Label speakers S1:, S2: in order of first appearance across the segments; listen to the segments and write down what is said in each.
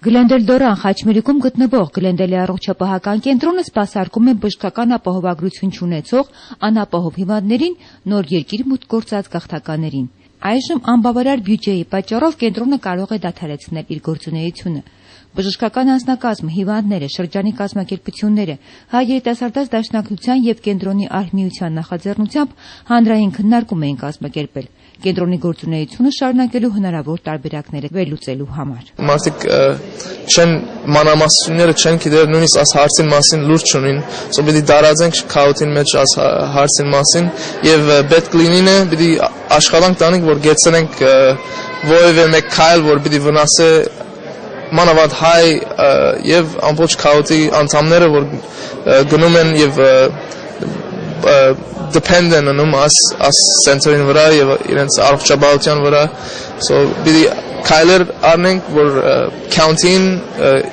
S1: Գլենդելդորան Խաչմերուկում գտնվող Գլենդելի առողջապահական կենտրոնը սպասարկում է բժշկական ապահովագրություն չունեցող անապահով հիվանդներին նոր երկիր մուտք գործած գաղթականներին։ Այժմ անբավարար բյուջեի պատճառով կենտրոնը կարող է դադարեցնել իր գործունեությունը։ Բժշկական անձնակազմը, հիվանդները, շրջանի կազմակերպությունները, Հայ երիտասարդաց դաշնակցության եւ կենտրոնի արհմիության նախաձեռնությամբ հանրային քննարկում էին կազմակերպել կենտրոնի գործունեությունը շարունակելու հնարավոր տարբերակները վերլուծելու համար։
S2: Մարդիկ չեն մանրամասնությունները չեն գիտեր, նույնիսկ այս հարցին մասին լուրջ չունին, սո պիտի դարածենք քաղաքին մեջ այս հարցին մասին եւ պետք լինինը պիտի աշխատանք տանենք, որ գեցնենք որևէ մեկ քայլ, որ պիտի վնասե մանավանդ հայ եւ ամբողջ քաղաքի անդամները, որ գնում են եւ dependent անում as center-ին վրա եւ իրենց առողջապահության վրա, so պիտի քայլեր առնենք, որ county-ին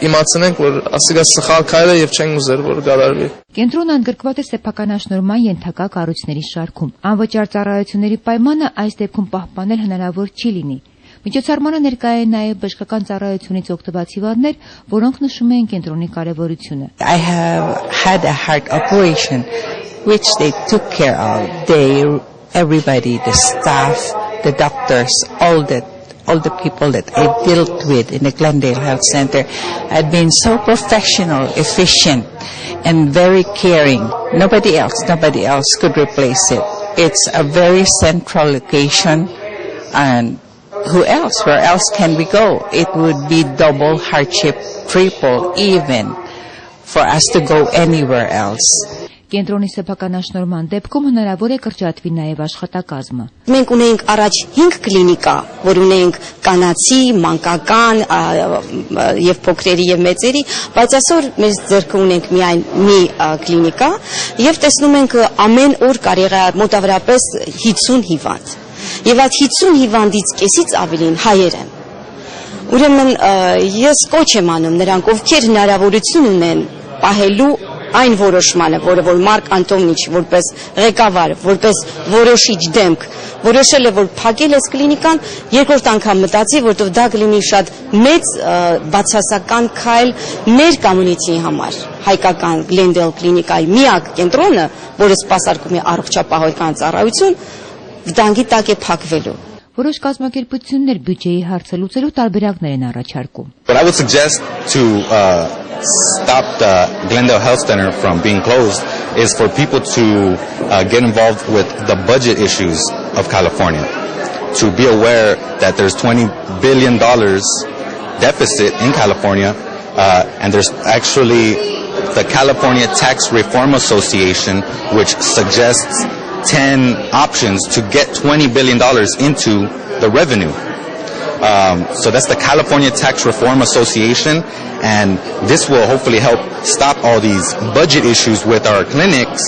S2: իմացնենք, որ ասիկա սխալ քայլ է եւ չենք ուզեր, որ գարարվի։
S1: Կենտրոնը ընդգրկված է սեփականաշնորհման ենթակա կառույցների շարքում։ Անվճար ծառայությունների պայմանը այս դեպքում պահպանել հնարավոր չի լինի։ Միջոցառմանը ներկայ են նաև բժշկական ծառայությունից օգտված հիվանդներ, որոնք նշում են կենտրոնի կարևորությունը։
S3: I have had a heart operation which they took care of. Everybody, the staff, the doctors, all the people that I dealt with in the Glendale Health Center had been so professional, efficient, and very caring. Nobody else could replace it. It's a very central location, and where else can we go? It would be double hardship, triple even, for us to go anywhere else.
S1: Կենտրոնի սեփականաշնորհման դեպքում հնարավոր է կրճատվի նաև աշխատակազմը։
S4: Մենք ունենք առաջ 5 կլինիկա, որ ունենք կանացի, մանկական եւ փոքրերի եւ մեծերի, բայց այսօր մեր ձեռքը ունենք միայն մի կլինիկա եւ տեսնում ենք ամեն օր կարելի է մոտավորապես 50 հիվանդ։ Եվ այդ 50 հիվանդից կեսից ավելին հայեր են։ Ուրեմն ես կոչ եմ անում նրանք, ովքեր հնարավորություն ունեն պահելու այն որոշմանը, որը որ Մարկ Անտոնիչ որպես ղեկավար, որպես որոշիչ դեմք որոշել է, որ փակել է կլինիկան, երկրորդ անգամ մտածի, որտեղ դա կլինի շատ մեծ բացասական քայլ մեր կոմունիտիի համար։ Հայկական Glendale կլինիկայի միակ կենտրոնը, որը սպասարկում է առողջապահական ծառայություն, վտանգի տակ է փակվելու։
S1: Որոշ կազմակերպություններ բյուջեի հարցը լուծելու տարբերակներ են առաջարկում։
S5: What I would suggest to stop the Glendale Health Center from being closed is for people to get involved with the budget issues of California. To be aware that there's $20 billion deficit in California, and there's actually the California Tax Reform Association, which suggests 10 options to get $20 billion into the revenue. So that's the California Tax Reform Association, and this will hopefully help stop all these budget issues with our clinics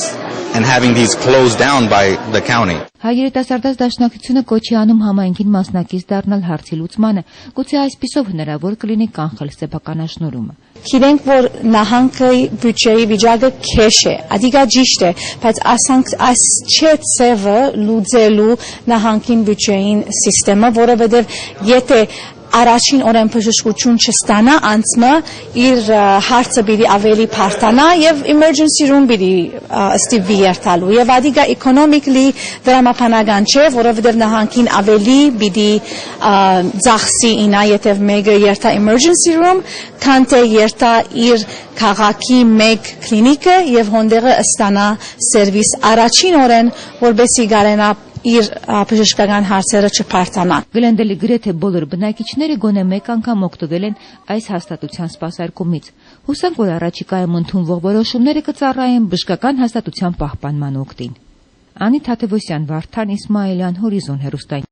S5: and having these closed down by the county.
S1: Հայ երիտասարդաց դաշնակցությունը կոչի անում համայնքին մասնակից դառնալ հարցի լուծմանը, գուցե այսպիսով հնարավոր կլինի կանխել սեփականաշնորհումը։
S6: Գիտենք, որ նահանգի բյուջեի վիճակը քեշ է, ադիգա ճիշտ է, բայց այս չէ ծևը լուծելու նահանգին բյուջեին համակարգը, որովհետև եթե առաջին օրեն բժշկություն չստանա, անցմը իր հարցը պիտի ավելի բարդանա եւ emergency room պիտի ստիպվի երթալու եւ ադիգա economically դրամապանական չէ, որովհետեւ նահանգին ավելի պիտի ծախսի ինա եթե մեկը երթա emergency room, քան թե երթա իր քաղաքի մեկ կլինիկը եւ հոնդեղը ստանա սերվիս առաջին օրեն, որբեսի գարենա իր բժշկական հարցերը չփարթանան։
S1: Գլենդելի գրեթե բոլոր բնակիչները գոնե մեկ անգամ օգտվել են այս հաստատության սպասարկումից։ Հուսանք, որ առաջիկայում ընդունվող որոշումները կծառայեն բժշկական հաստատության պահպանման օգտին։ Անի Թաթևոսյան, Վարդան Իսմայելյան, Հորիզոն հեռուստային։